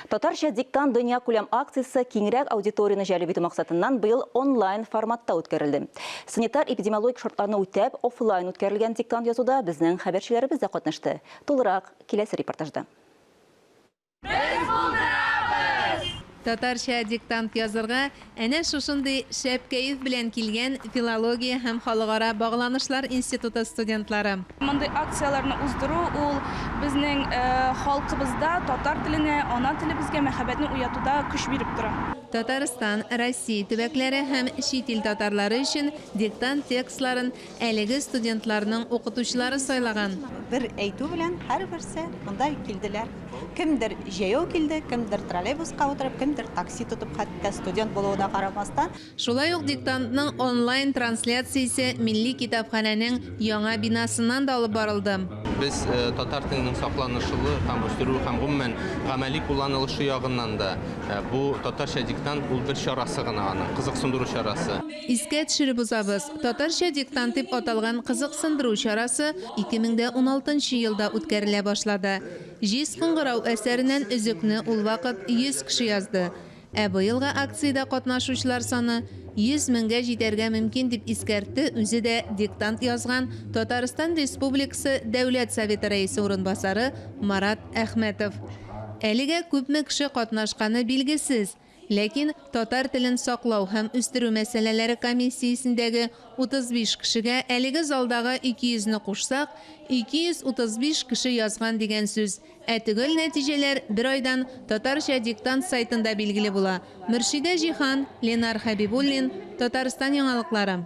Татарча диктант дөнья күләм акциясы киңрәк аудиторияны җәлеп итү максатыннан быел онлайн форматта үткәрелде. Санитар-эпидемиологик шартларны үтәп, офлайн үткәрелгән диктант язуда безнең хәбәрчеләребез дә катнашты. Тулырак киләсе репортажда. Татарча диктант язырга әнә шушындый шәп кәеф белән килгән филология һәм халыкара багланышлар институты студентлары. Мондай акцияларны уздыру ул безнең халкыбызда татар теленә, ана телебезгә мәхәббәтне уятуда көч биреп тора. Татарстан, Россия төбәкләре һәм чит ил татарлары өчен диктант текстларын әлеге студентларның укытучылары сайлаган. Бер әйтү белән һәрберсе монда килделәр. Кемдер җәяү килде, кемдер троллейбуска утырып, кемдер такси тотып, хәтта студент булуына карамастан. Шулай ук диктантның онлайн трансляциясе Милли китапханәнең яңа бинасыннан да алып барылды. Без татар теленең сакланышылы һәм үстерү һәм гомумән гамәли кулланылышы ягыннан да бу татарча диктант ул бер чарасы гына аның, кызыксындыру чарасы. Искә төшереп узабыз. Татарча диктант дип аталган кызыксындыру чарасы 2016 елда үткәрелә башлады. Җиз кыңгырау әсәреннән өзекне ул вакыт 100 кеше язды. Ә быелга акциядә катнашучылар саны 100 меңгә җитәргә мөмкин дип искәртте үзе дә диктант язган Татарстан Республикасы Дәүләт Советы рәисе урынбасары Марат Әхмәтов. Әлегә күпме кеше катнашканы билгесез. Ләкин татар телен саклау һәм үстерү мәсьәләләре комиссиясендәге 35 кешегә әлеге залдагы 200-ны кушсак, 235 кеше язган дигән сүз. Ә төгәл нәтиҗәләр бер айдан татарча диктант сайтында билгеле була. Мөршидә Җихан, Ленар Хәбибуллин, Татарстан яңалыклары.